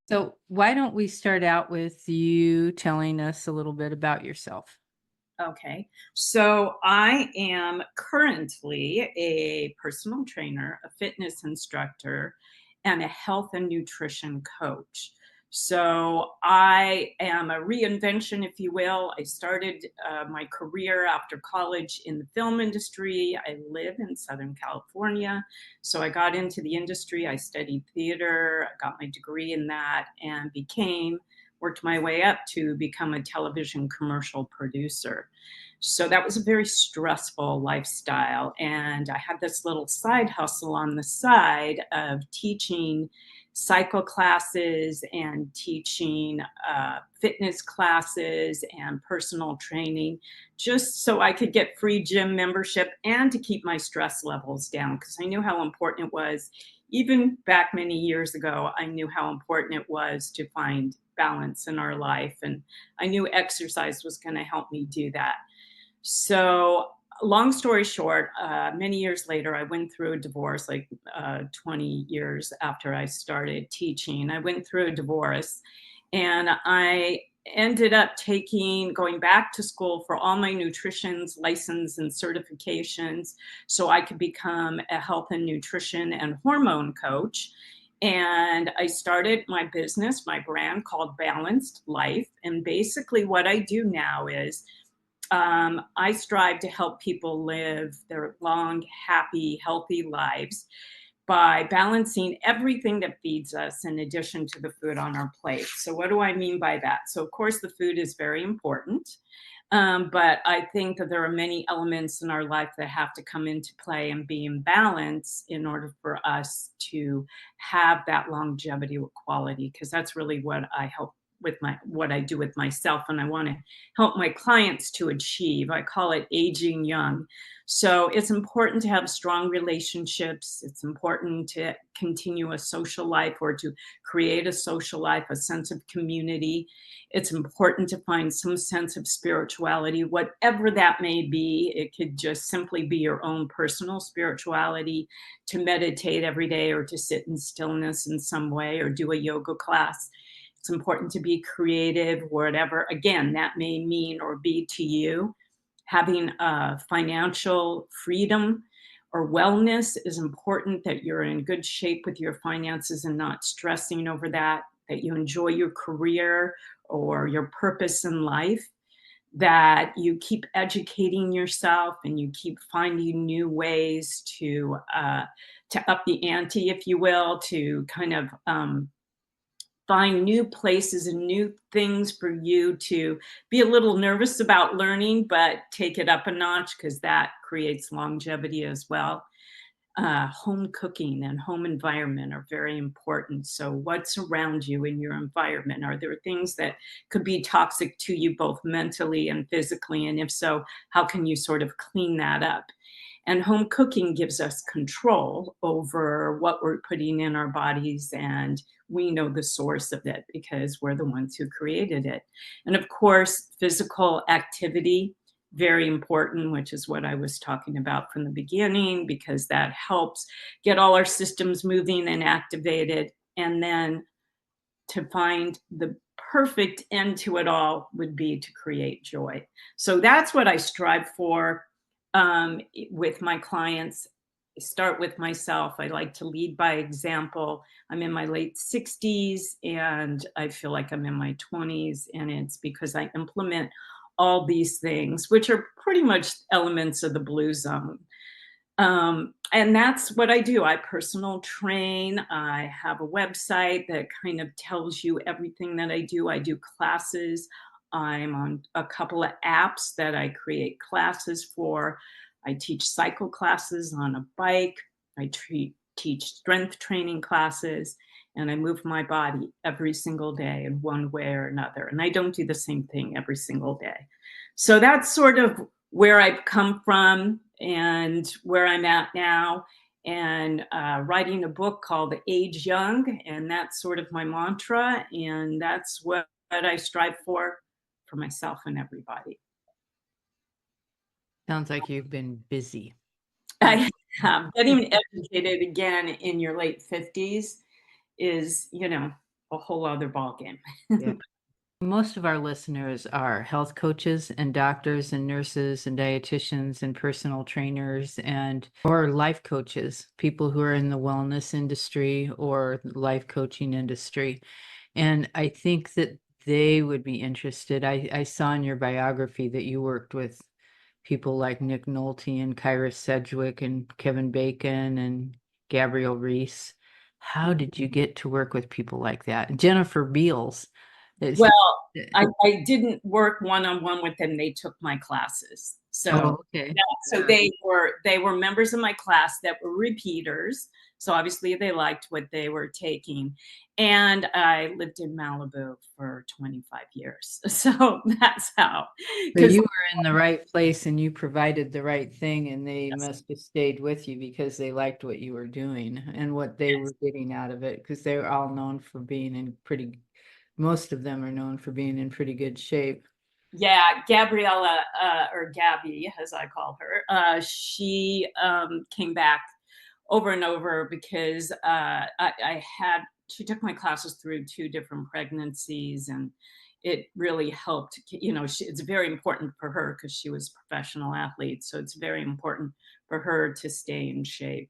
So, why don't we start out with you telling us a little bit about yourself? Okay. So I am currently a personal trainer, a fitness instructor, and a health and nutrition coach. So I am a reinvention, if you will. I started my career after college in the film industry. I live in Southern California. So I got into the industry. I studied theater, I got my degree in that, and worked my way up to become a television commercial producer. So that was a very stressful lifestyle. And I had this little side hustle on the side of teaching cycle classes and teaching fitness classes and personal training, just so I could get free gym membership and to keep my stress levels down because I knew how important it was. Even back many years ago, I knew how important it was to find balance in our life. And I knew exercise was going to help me do that. So, long story short, many years later, I went through a divorce, like 20 years after I started teaching. I went through a divorce and I ended up going back to school for all my nutrition's license and certifications so I could become a health and nutrition and hormone coach. And I started my business, my brand called Balanced Life. And basically, what I do now is I strive to help people live their long, happy, healthy lives by balancing everything that feeds us in addition to the food on our plate. So, what do I mean by that? So, of course, the food is very important. But I think that there are many elements in our life that have to come into play and be in balance in order for us to have that longevity with quality, because that's really what I help with what I do with myself and I want to help my clients to achieve. I call it aging young. So it's important to have strong relationships. It's important to continue a social life or to create a social life, a sense of community. It's important to find some sense of spirituality, whatever that may be. It could just simply be your own personal spirituality, to meditate every day or to sit in stillness in some way or do a yoga class. It's important to be creative, whatever, again, that may mean or be to you. Having financial freedom or wellness is important, that you're in good shape with your finances and not stressing over that, that you enjoy your career or your purpose in life, that you keep educating yourself and you keep finding new ways to up the ante, if you will, to kind of find new places and new things for you to be a little nervous about learning, but take it up a notch because that creates longevity as well. Home cooking and home environment are very important. So, what's around you in your environment? Are there things that could be toxic to you both mentally and physically? And if so, how can you sort of clean that up? And home cooking gives us control over what we're putting in our bodies, and we know the source of it because we're the ones who created it. And of course, physical activity, very important, which is what I was talking about from the beginning, because that helps get all our systems moving and activated. And then to find the perfect end to it all would be to create joy. So that's what I strive for with my clients. Start with myself. I like to lead by example. I'm in my late 60s and I feel like I'm in my 20s, and it's because I implement all these things, which are pretty much elements of the blue zone. And that's what I do. I personal train. I have a website that kind of tells you everything that I do. I do classes. I'm on a couple of apps that I create classes for. I teach cycle classes on a bike. Teach strength training classes, and I move my body every single day in one way or another. And I don't do the same thing every single day. So that's sort of where I've come from and where I'm at now. And writing a book called Age Young, and that's sort of my mantra. And that's what I strive for myself and everybody. Sounds like you've been busy. Uh, I Getting educated again in your late 50s is, a whole other ballgame. Yeah. Most of our listeners are health coaches and doctors and nurses and dietitians and personal trainers and or life coaches, people who are in the wellness industry or life coaching industry. And I think that they would be interested. I saw in your biography that you worked with people like Nick Nolte and Kyra Sedgwick and Kevin Bacon and Gabrielle Reese. How did you get to work with people like that? Jennifer Beals. Is, Well, I didn't work one-on-one with them. They took my classes. So oh, okay. yeah, so Yeah. they were members of my class that were repeaters. So obviously they liked what they were taking. And I lived in Malibu for 25 years. So that's how, So because you were in the right place and you provided the right thing, and they must have stayed with you because they liked what you were doing and what they were getting out of it, because they're all known for being in pretty, most of them are known for being in pretty good shape. yeah, Gabriella, or Gabby, as I call her, she came back over and over because she took my classes through 2 different pregnancies, and it really helped. It's very important for her because she was a professional athlete. So it's very important for her to stay in shape.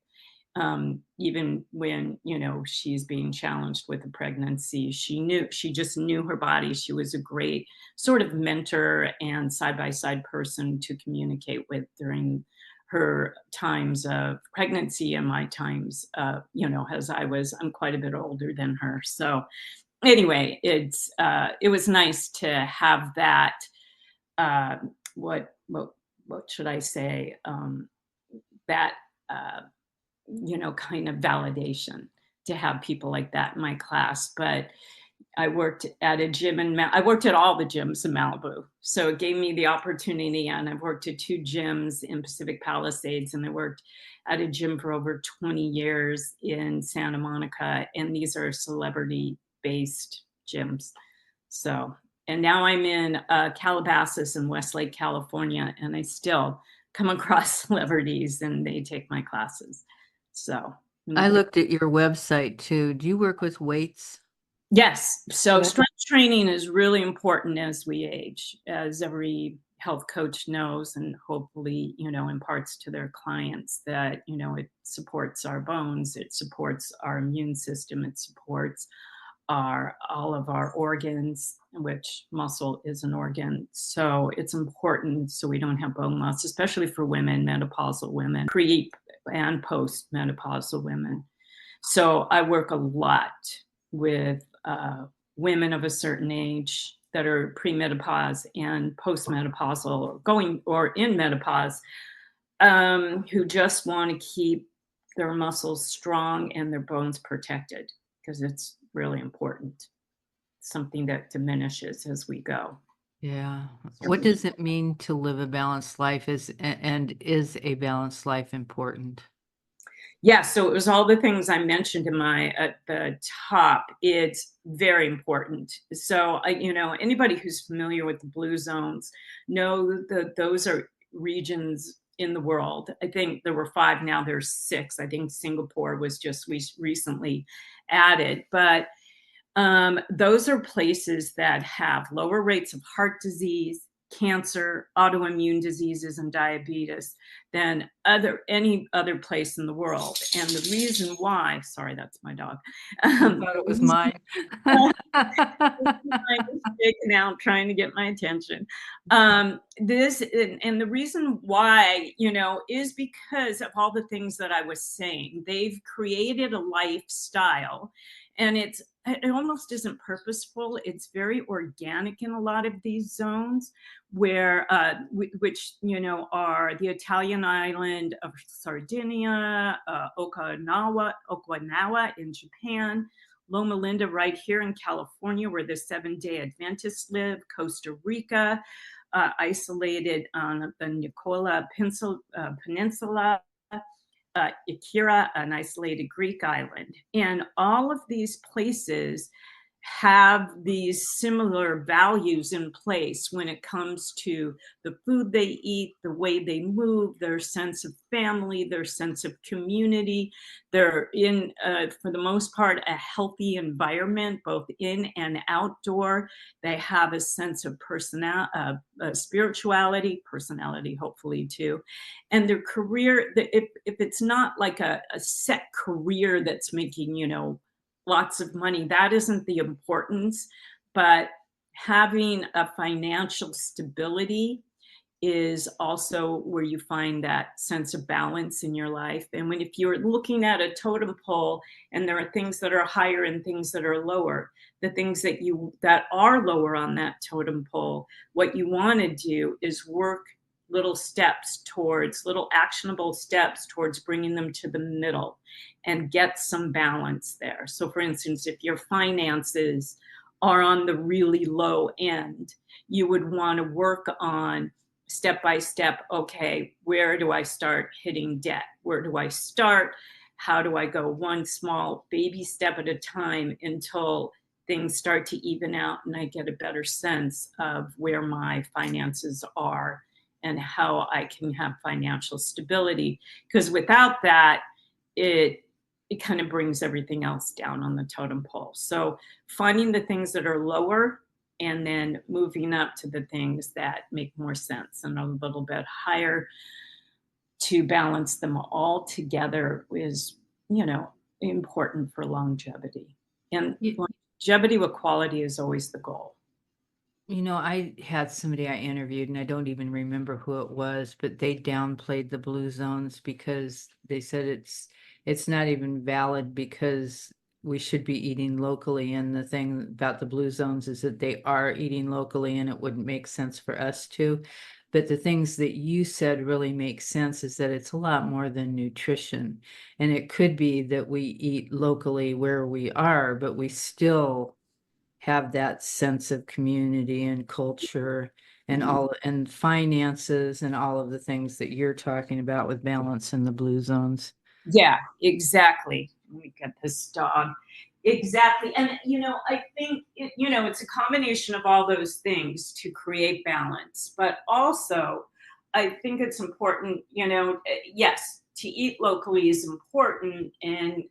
Even when she's being challenged with a pregnancy, she just knew her body. She was a great sort of mentor and side by side person to communicate with during her times of pregnancy and my times, as I'm quite a bit older than her. So anyway, it was nice to have that. uh, what should I say? That uh, kind of validation to have people like that in my class. But I worked at a gym I worked at all the gyms in Malibu. So it gave me the opportunity, and I've worked at 2 gyms in Pacific Palisades, and I worked at a gym for over 20 years in Santa Monica. And these are celebrity based gyms. So, and now I'm in Calabasas in Westlake, California, and I still come across celebrities and they take my classes. So, I mhm. looked at your website too. Do you work with weights? Yes. So What? strength training is really important as we age, as every health coach knows, and hopefully, imparts to their clients that, it supports our bones, it supports our immune system, it supports all of our organs, which muscle is an organ. So it's important so we don't have bone loss, especially for women, menopausal women, pre and post menopausal women. So I work a lot with women of a certain age that are premenopause and postmenopausal, or going or in menopause, who just want to keep their muscles strong and their bones protected, because it's really important. Something that diminishes as we go. Yeah. What does it mean to live a balanced life? And is a balanced life important? Yeah, so it was all the things I mentioned in my at the top. It's very important. So, anybody who's familiar with the blue zones know that those are regions in the world. I think there were 5, now there's 6. I think Singapore was just recently added, but those are places that have lower rates of heart disease, cancer, autoimmune diseases, and diabetes than any other place in the world. And the reason why, sorry, that's my dog. I thought The it was reason mine. why is shaking out, trying to get my attention. This and the reason why, is because of all the things that I was saying. They've created a lifestyle, and it almost isn't purposeful. It's very organic in a lot of these zones, where which are the Italian island of Sardinia, Okinawa in Japan, Loma Linda right here in California, where the Seventh-day Adventists live, Costa Rica, isolated on the Nicola Peninsula, Ikira, an isolated Greek island. And all of these places have these similar values in place when it comes to the food they eat, the way they move, their sense of family, their sense of community. They're in, for the most part, a healthy environment, both in and outdoor. They have a sense of spirituality, personality, hopefully too. And their career, if it's not like a set career that's making, lots of money. That isn't the importance, but having a financial stability is also where you find that sense of balance in your life. And if you're looking at a totem pole and there are things that are higher and things that are lower, the things that are lower on that totem pole, what you want to do is work little actionable steps towards bringing them to the middle and get some balance there. So for instance, if your finances are on the really low end, you would want to work on step by step. Okay, where do I start hitting debt? Where do I start? How do I go one small baby step at a time until things start to even out and I get a better sense of where my finances are and how I can have financial stability? Because without that, it kind of brings everything else down on the totem pole. So finding the things that are lower and then moving up to the things that make more sense and a little bit higher to balance them all together is, important for longevity. And longevity with quality is always the goal. I had somebody I interviewed, and I don't even remember who it was, but they downplayed the blue zones because they said it's not even valid because we should be eating locally. And the thing about the blue zones is that they are eating locally, and it wouldn't make sense for us to. But the things that you said really make sense is that it's a lot more than nutrition. And it could be that we eat locally where we are, but we still have that sense of community and culture and finances and all of the things that you're talking about with balance in the blue zones. Yeah, exactly. Let me get this dog. Exactly. And, I think, it's a combination of all those things to create balance. But also, I think it's important, yes, to eat locally is important. And,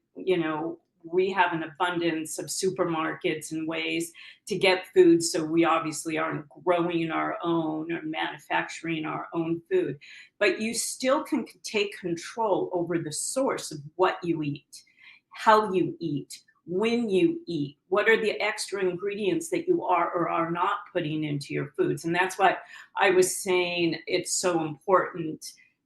we have an abundance of supermarkets and ways to get food. So we obviously aren't growing our own or manufacturing our own food, but you still can take control over the source of what you eat, how you eat, when you eat, what are the extra ingredients that you are or are not putting into your foods. And that's why I was saying it's so important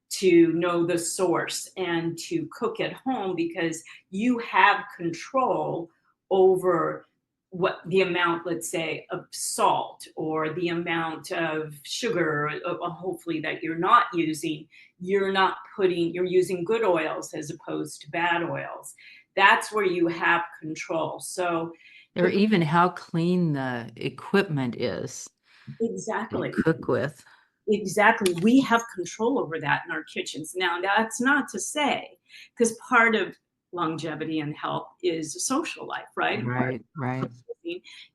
to know the source and to cook at home, because you have control over what the amount, let's say, of salt or the amount of sugar, hopefully that you're not using. You're using good oils as opposed to bad oils. That's where you have control. So Or even how clean the equipment is to exactly. cook with. Exactly. We have control over that in our kitchens. Now, that's not to say, because part of longevity and health is a social life, right? And part Right, right. of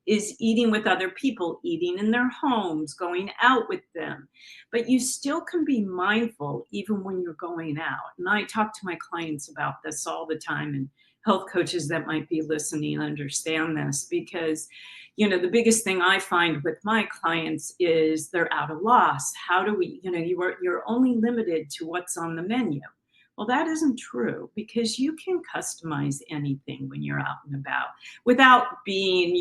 is eating with other people, eating in their homes, going out with them. But you still can be mindful even when you're going out. And I talk to my clients about this all the time, and health coaches that might be listening understand this, because the biggest thing I find with my clients is they're out of loss. How do we, you're only limited to what's on the menu. Well, that isn't true, because you can customize anything when you're out and about without being,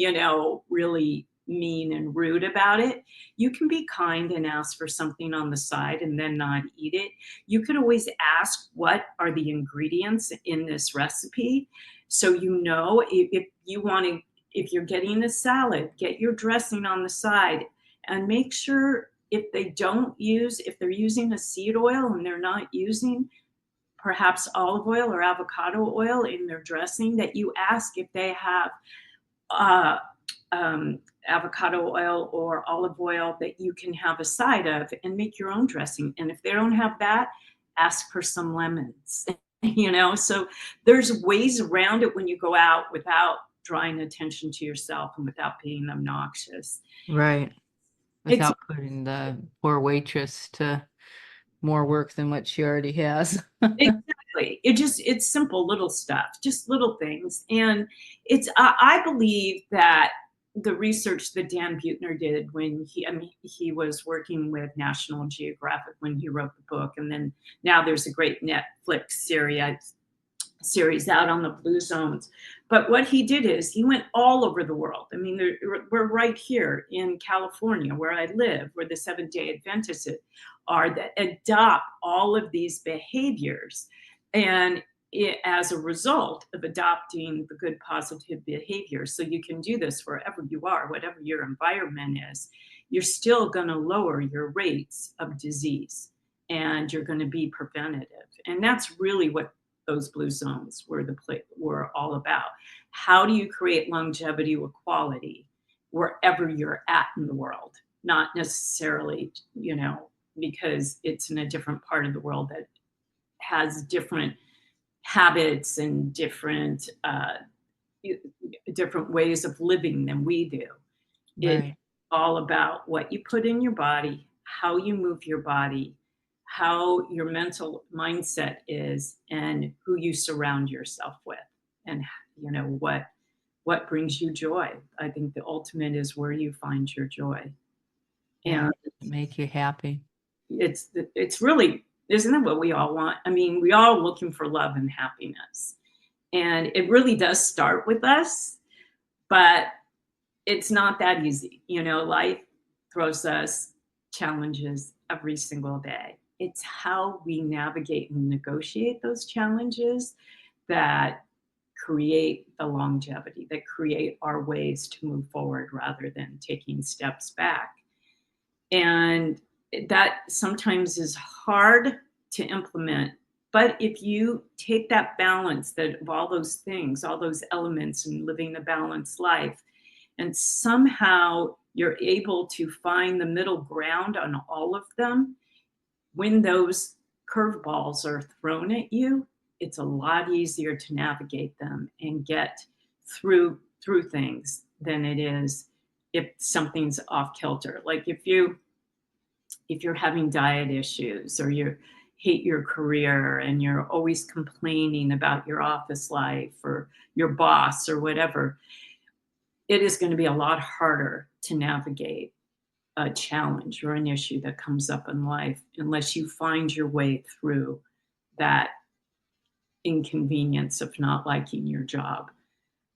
really mean and rude about it. You can be kind and ask for something on the side and then not eat it. You could always ask, what are the ingredients in this recipe? So, if you want to, if you're getting a salad, get your dressing on the side, and make sure if they're using a seed oil and they're not using perhaps olive oil or avocado oil in their dressing, that you ask if they have uh, avocado oil or olive oil that you can have a side of and make your own dressing. And if they don't have that, ask for some lemons. So there's ways around it when you go out without drawing attention to yourself and without being obnoxious. Right. It's Without putting the poor waitress to more work than what she already has. exactly. It's simple little stuff, just little things. And I believe that the research that Dan Buettner did when he was working with National Geographic when he wrote the book, and then now there's a great Netflix series out on the blue zones. But what he did is he went all over the world. I mean, we're right here in California, where I live, where the Seventh-day Adventists are, that adopt all of these behaviors. And as a result of adopting the good positive behavior, so you can do this wherever you are, whatever your environment is, you're still going to lower your rates of disease, and you're going to be preventative. And that's really what those blue zones were all about. How do you create longevity with quality wherever you're at in the world? Not necessarily, because it's in a different part of the world that has different habits and different ways of living than we do. It's Right. all about what you put in your body, how you move your body, how your mental mindset is, and who you surround yourself with, and what brings you joy. I think the ultimate is where you find your joy. Yeah. And Make you happy. it's really, isn't it what we all want? I mean, we all looking for love and happiness, and it really does start with us, but it's not that easy. Life throws us challenges every single day. It's how we navigate and negotiate those challenges that create the longevity, that create our ways to move forward rather than taking steps back. And that sometimes is hard to implement. But if you take that balance of all those things, all those elements in living a balanced life, and somehow you're able to find the middle ground on all of them, when those curveballs are thrown at you, it's a lot easier to navigate them and get through things than it is if something's off kilter. Like if you're having diet issues, or you hate your career and you're always complaining about your office life or your boss or whatever, it is going to be a lot harder to navigate a challenge or an issue that comes up in life unless you find your way through that inconvenience of not liking your job.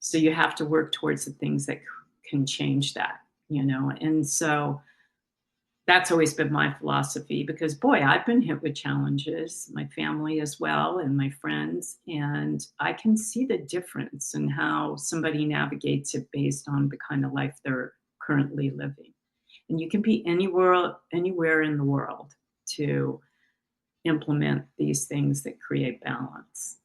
So you have to work towards the things that can change that, and so that's always been my philosophy, because boy, I've been hit with challenges, my family as well, and my friends, and I can see the difference in how somebody navigates it based on the kind of life they're currently living. And you can be anywhere in the world to implement these things that create balance.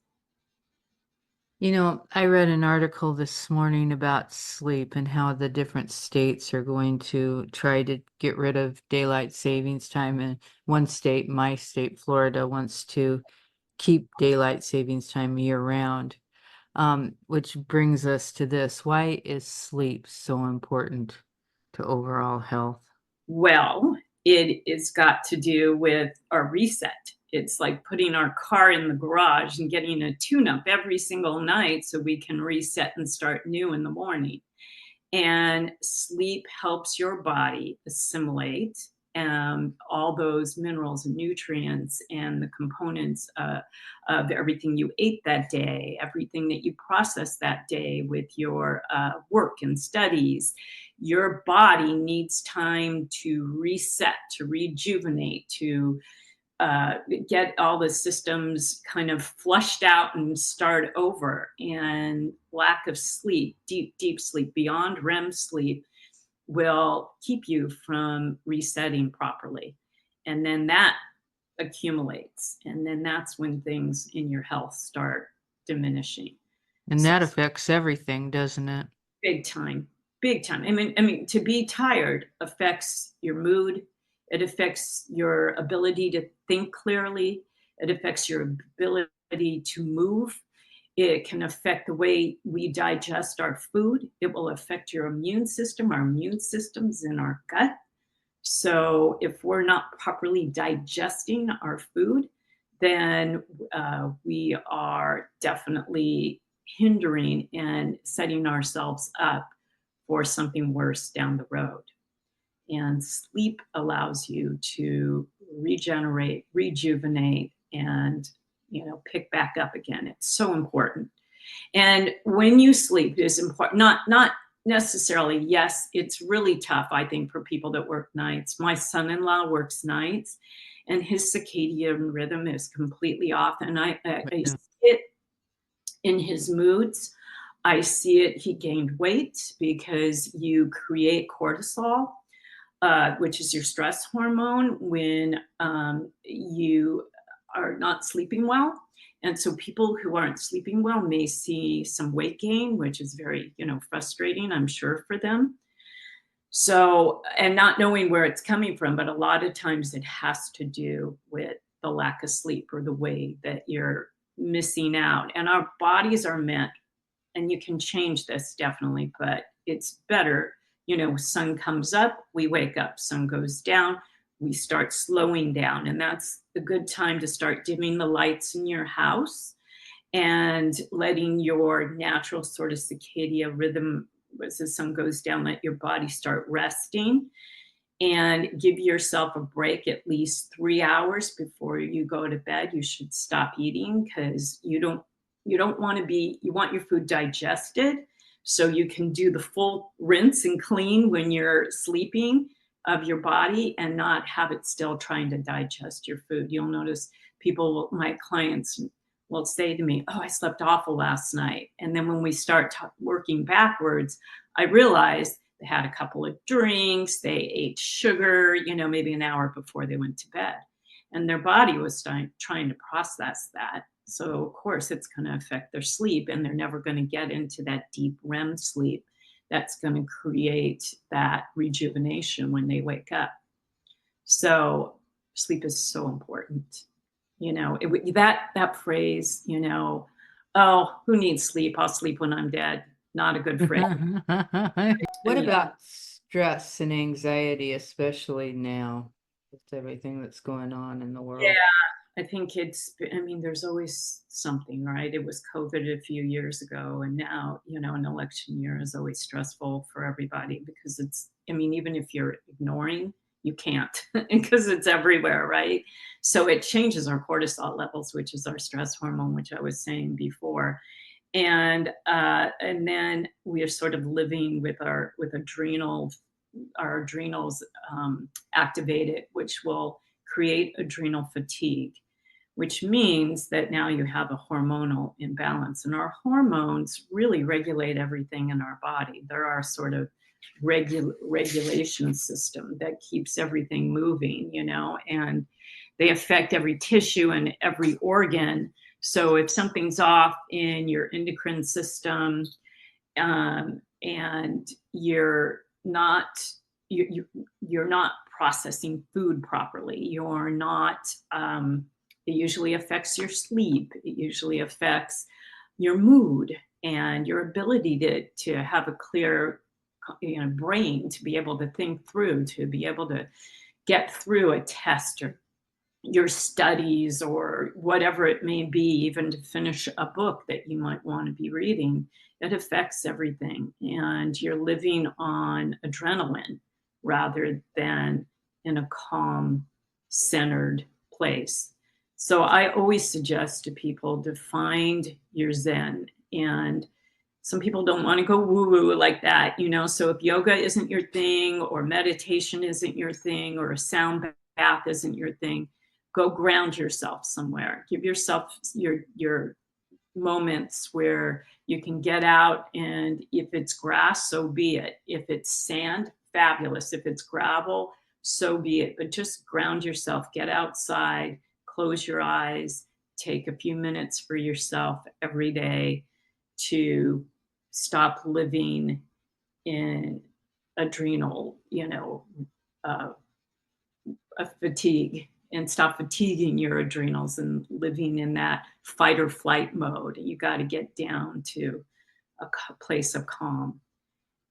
I read an article this morning about sleep and how the different states are going to try to get rid of daylight savings time. And one state, my state, Florida, wants to keep daylight savings time year round. Which brings us to this. Why is sleep so important to overall health? Well, it has got to do with our reset. It's like putting our car in the garage and getting a tune-up every single night so we can reset and start new in the morning. And sleep helps your body assimilate all those minerals and nutrients and the components of everything you ate that day, everything that you processed that day with your work and studies. Your body needs time to reset, to rejuvenate, to get all the systems kind of flushed out and start over. And lack of sleep, deep sleep, beyond REM sleep, will keep you from resetting properly. And then that accumulates. And then that's when things in your health start diminishing. And So that affects everything, doesn't it? big time, big time. I mean, to be tired affects your mood. It affects your ability to think clearly. It affects your ability to move. It can affect the way we digest our food. It will affect your immune system. Our immune system's in our gut. So if we're not properly digesting our food, then we are definitely hindering and setting ourselves up for something worse down the road. And sleep allows you to regenerate, rejuvenate, and pick back up again. It's so important. And when you sleep is important, not necessarily, yes, it's really tough, I think, for people that work nights. My son-in-law works nights and his circadian rhythm is completely off. And I Yeah. see it in his moods. I see it, he gained weight because you create cortisol, which is your stress hormone, when you are not sleeping well. And so people who aren't sleeping well may see some weight gain, which is very, frustrating, I'm sure, for them. So, and not knowing where it's coming from, but a lot of times it has to do with the lack of sleep or the way that you're missing out. And our bodies are meant, and you can change this definitely, but it's better, sun comes up, we wake up, sun goes down, we start slowing down. And that's a good time to start dimming the lights in your house and letting your natural sort of circadian rhythm, as the sun goes down, let your body start resting, and give yourself a break at least 3 hours before you go to bed. You should stop eating because you don't want to be, you want your food digested so you can do the full rinse and clean when you're sleeping of your body and not have it still trying to digest your food. You'll notice people, my clients will say to me, "Oh, I slept awful last night." And then when we start working backwards, I realized they had a couple of drinks, they ate sugar, maybe an hour before they went to bed. And their body was trying to process that. So, of course, it's going to affect their sleep, and they're never going to get into that deep REM sleep that's going to create that rejuvenation when they wake up. So, sleep is so important. That phrase, "Oh, who needs sleep? I'll sleep when I'm dead." Not a good phrase. What mean, about stress and anxiety, especially now with everything that's going on in the Yeah, world? I think there's always something, right? It was COVID a few years ago, and now, an election year is always stressful for everybody because even if you're ignoring, you can't because it's everywhere, right? So it changes our cortisol levels, which is our stress hormone, which I was saying before. And then we are sort of living with our adrenals activated, which will create adrenal fatigue, which means that now you have a hormonal imbalance. And our hormones really regulate everything in our body. They're our sort of regulation system that keeps everything moving, and they affect every tissue and every organ. So if something's off in your endocrine system, and you're not processing food properly, you're not, it usually affects your sleep, it usually affects your mood and your ability to have a clear brain, to be able to think through, to be able to get through a test or your studies or whatever it may be, even to finish a book that you might want to be reading. It affects everything. And you're living on adrenaline rather than in a calm, centered place. So I always suggest to people to find your Zen. And some people don't want to go woo-woo like that, So if yoga isn't your thing, or meditation isn't your thing, or a sound bath isn't your thing, go ground yourself somewhere. Give yourself your moments where you can get out, and if it's grass, so be it. If it's sand, fabulous. If it's gravel, so be it. But just ground yourself, get outside, close your eyes, take a few minutes for yourself every day to stop living in adrenal, a fatigue. and stop fatiguing your adrenals and living in that fight or flight mode. You got to get down to a place of calm.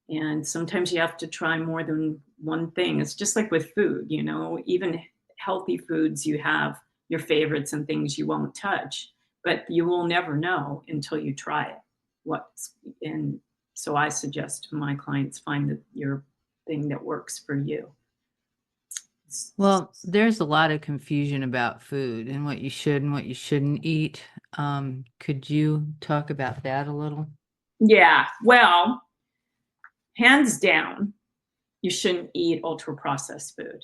And sometimes you have to try more than one thing. It's just like with food, you know, even healthy foods, you have your favorites and things you won't touch, but you will never know until you try it. What's and so I suggest to my clients find your thing that works for you. Well, there's a lot of confusion about food and what you should and what you shouldn't eat. Could you talk about that a little? Yeah, well, hands down, you shouldn't eat ultra processed food.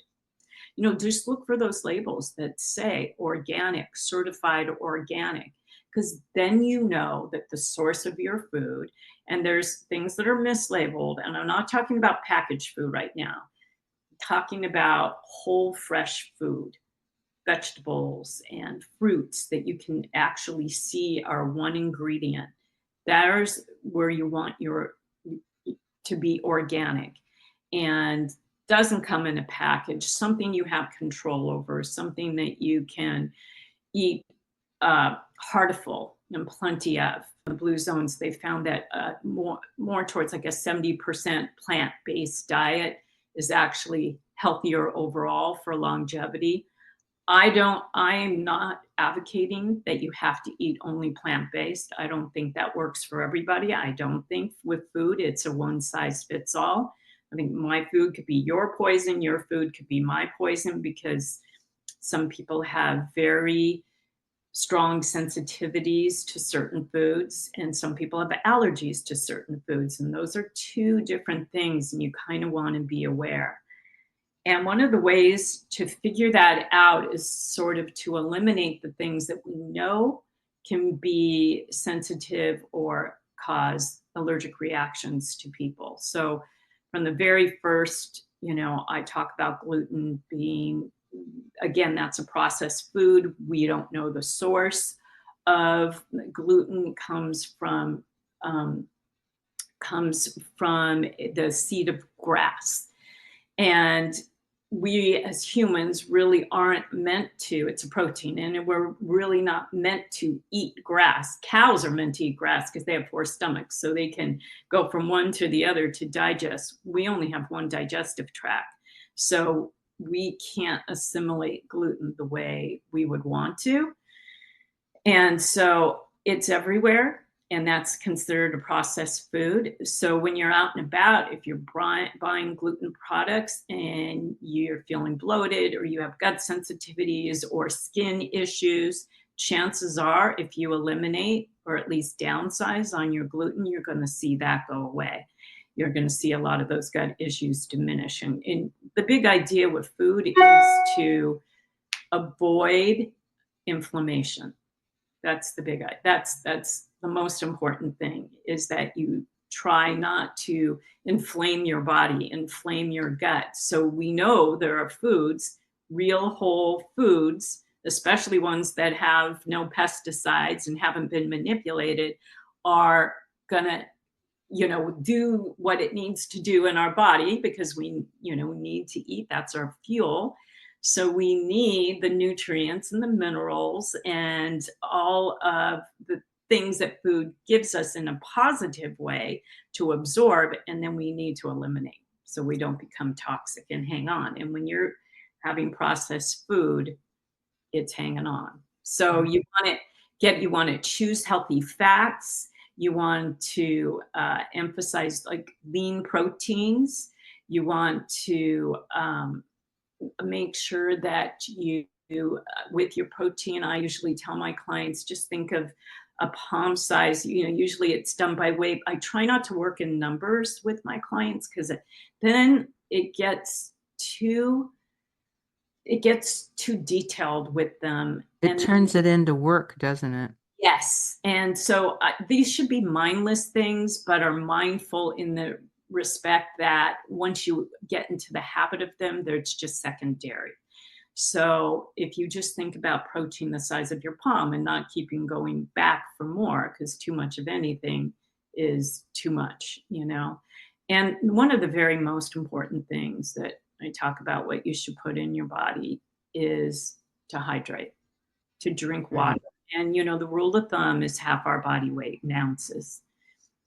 You know, just look for those labels that say organic, certified organic, because then you know that the source of your food, and there's things that are mislabeled, and I'm not talking about packaged food right now. I'm talking about whole fresh food, vegetables and fruits that you can actually see are one ingredient. There's where you want your to be organic and doesn't come in a package, something you have control over, something that you can eat heartiful and plenty of. In the blue zones, they found that more towards like a 70% plant-based diet is actually healthier overall for longevity. I am not advocating that you have to eat only plant-based. I don't think that works for everybody. I don't think with food, it's a one size fits all. I think my food could be your poison, your food could be my poison, because some people have very strong sensitivities to certain foods, and some people have allergies to certain foods. And those are two different things, and you kind of want to be aware. And one of the ways to figure that out is sort of to eliminate the things that we know can be sensitive or cause allergic reactions to people. So from the very first, you know, I talk about gluten being, again, that's a processed food. We don't know the source of gluten. Comes from the seed of grass. And we as humans really aren't meant to, it's a protein, and we're really not meant to eat grass. Cows are meant to eat grass because they have 4 stomachs, so they can go from one to the other to digest. We only have one digestive tract, so we can't assimilate gluten the way we would want to. And so it's everywhere, and that's considered a processed food. So when you're out and about, if you're buying gluten products and you're feeling bloated or you have gut sensitivities or skin issues, chances are if you eliminate or at least downsize on your gluten, you're going to see that go away. You're going to see a lot of those gut issues diminish. And the big idea with food is to avoid inflammation. That's the big that's the most important thing, is that you try not to inflame your body, inflame your gut. So we know there are foods, real whole foods, especially ones that have no pesticides and haven't been manipulated, are gonna, you know, do what it needs to do in our body, because we, you know, need to eat. That's our fuel. So we need the nutrients and the minerals and all of the things that food gives us in a positive way to absorb, and then we need to eliminate so we don't become toxic and hang on. And when you're having processed food, it's hanging on. So you want to choose healthy fats. You want to emphasize like lean proteins. You want to make sure that you, with your protein, I usually tell my clients, just think of a palm size. You know, usually it's done by weight. I try not to work in numbers with my clients, because then it gets too detailed with them. It turns it into work, doesn't it? Yes. And so these should be mindless things, but are mindful in the respect that once you get into the habit of them, they're just secondary. So if you just think about protein the size of your palm and not keeping going back for more, because too much of anything is too much, you know. And one of the very most important things that I talk about what you should put in your body is to hydrate, to drink Right. water. And, the rule of thumb is half our body weight in ounces.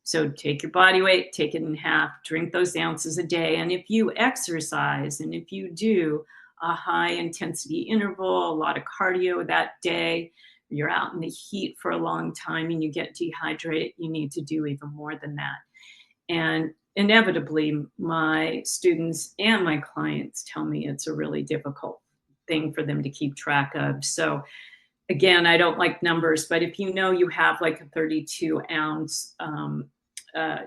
So take your body weight, take it in half, drink those ounces a day. And if you exercise and if you do a high intensity interval, a lot of cardio that day, you're out in the heat for a long time and you get dehydrated, you need to do even more than that. And inevitably, my students and my clients tell me it's a really difficult thing for them to keep track of. So again, I don't like numbers, but if you have like a 32-ounce uh,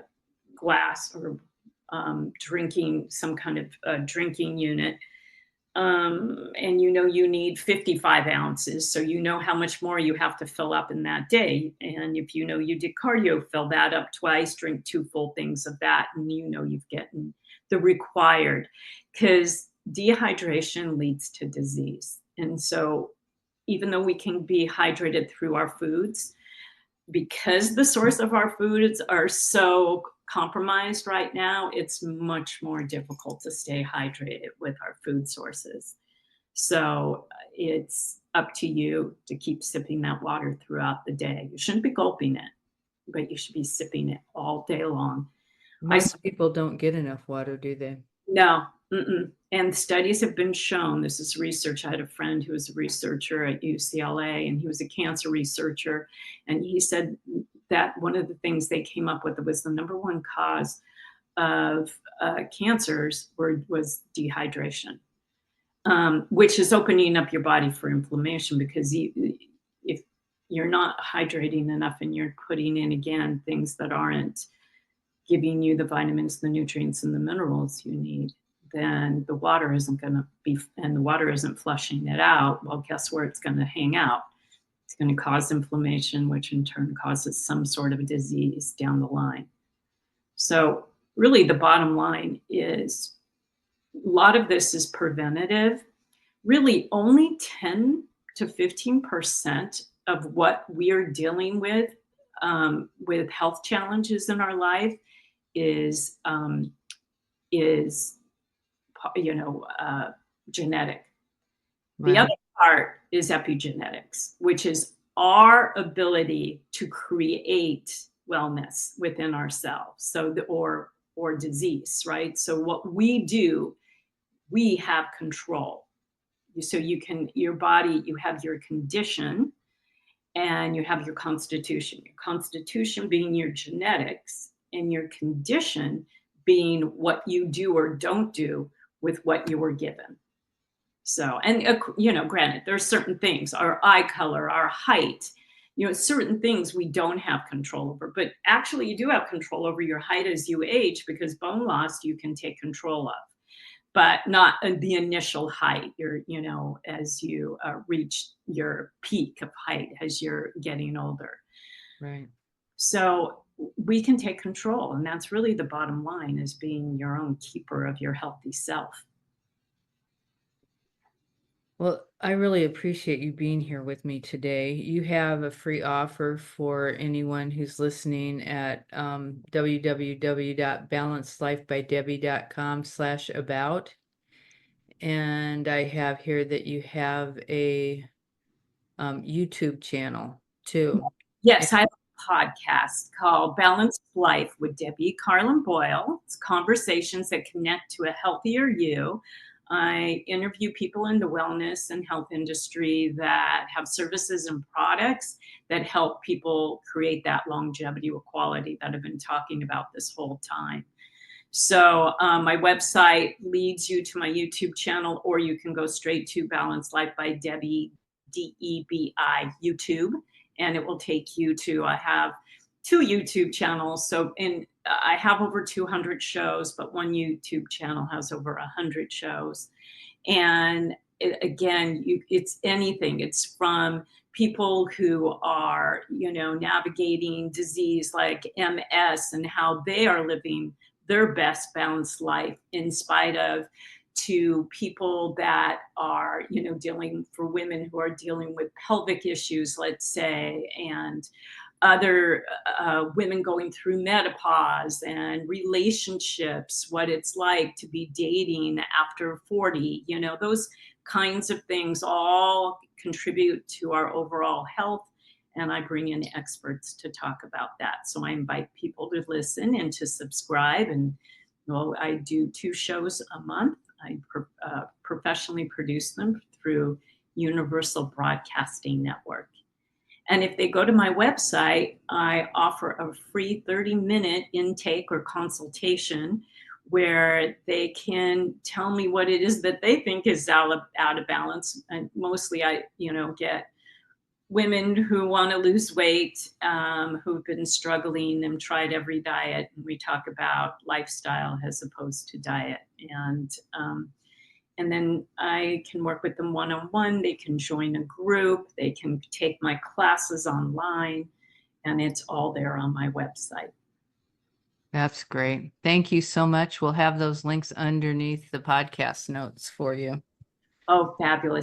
glass or drinking some kind of drinking unit, and you need 55 ounces, so you know how much more you have to fill up in that day. And if you did cardio, fill that up twice, drink 2 full things of that, and you've gotten the required, because dehydration leads to disease. And so even though we can be hydrated through our foods, because the source of our foods are so compromised right now, it's much more difficult to stay hydrated with our food sources. So it's up to you to keep sipping that water throughout the day. You shouldn't be gulping it, but you should be sipping it all day long. Most people don't get enough water, do they? No. And studies have been shown, this is research. I had a friend who was a researcher at UCLA, and he was a cancer researcher. And he said that one of the things they came up with was the number one cause of cancers was dehydration, which is opening up your body for inflammation, because if you're not hydrating enough and you're putting in, again, things that aren't giving you the vitamins, the nutrients, and the minerals you need, then the water isn't going to be, and the water isn't flushing it out. Well, guess where it's going to hang out? It's going to cause inflammation, which in turn causes some sort of disease down the line. So really the bottom line is a lot of this is preventative. Really only 10 to 15% of what we are dealing with health challenges in our life is genetic. The other part is epigenetics, which is our ability to create wellness within ourselves, or disease, right? So what we do, we have control. So your body, you have your condition and you have your constitution. Your constitution being your genetics, and your condition being what you do or don't do with what you were given. So, and granted, there's certain things, our eye color, our height, certain things we don't have control over, but actually you do have control over your height as you age, because bone loss you can take control of, but not the initial height. As you reach your peak of height as you're getting older. Right. So we can take control, and that's really the bottom line, is being your own keeper of your healthy self. Well, I really appreciate you being here with me today. You have a free offer for anyone who's listening at www.balancelifebydebi.com/about. And I have here that you have a YouTube channel too. Yes, I have a podcast called Balanced Life with Debi, Boyle. It's conversations that connect to a healthier you. I interview people in the wellness and health industry that have services and products that help people create that longevity with quality that I've been talking about this whole time. So my website leads you to my YouTube channel, or you can go straight to Balanced Life by Debi, DEBI, YouTube, and it will take you to, I have 2 YouTube channels. So I have over 200 shows, but one YouTube channel has over 100 shows. And it's anything. It's from people who are, navigating disease like MS and how they are living their best balanced life in spite of, to people that are, for women who are dealing with pelvic issues, let's say, and other women going through menopause and relationships, what it's like to be dating after 40, those kinds of things all contribute to our overall health. And I bring in experts to talk about that. So I invite people to listen and to subscribe. And well, I do 2 shows a month. I professionally produce them through Universal Broadcasting Network. And if they go to my website, I offer a free 30-minute intake or consultation where they can tell me what it is that they think is out of balance. And mostly I, get women who want to lose weight, who've been struggling and tried every diet. And we talk about lifestyle as opposed to diet. And then I can work with them one-on-one. They can join a group. They can take my classes online. And it's all there on my website. That's great. Thank you so much. We'll have those links underneath the podcast notes for you. Oh, fabulous.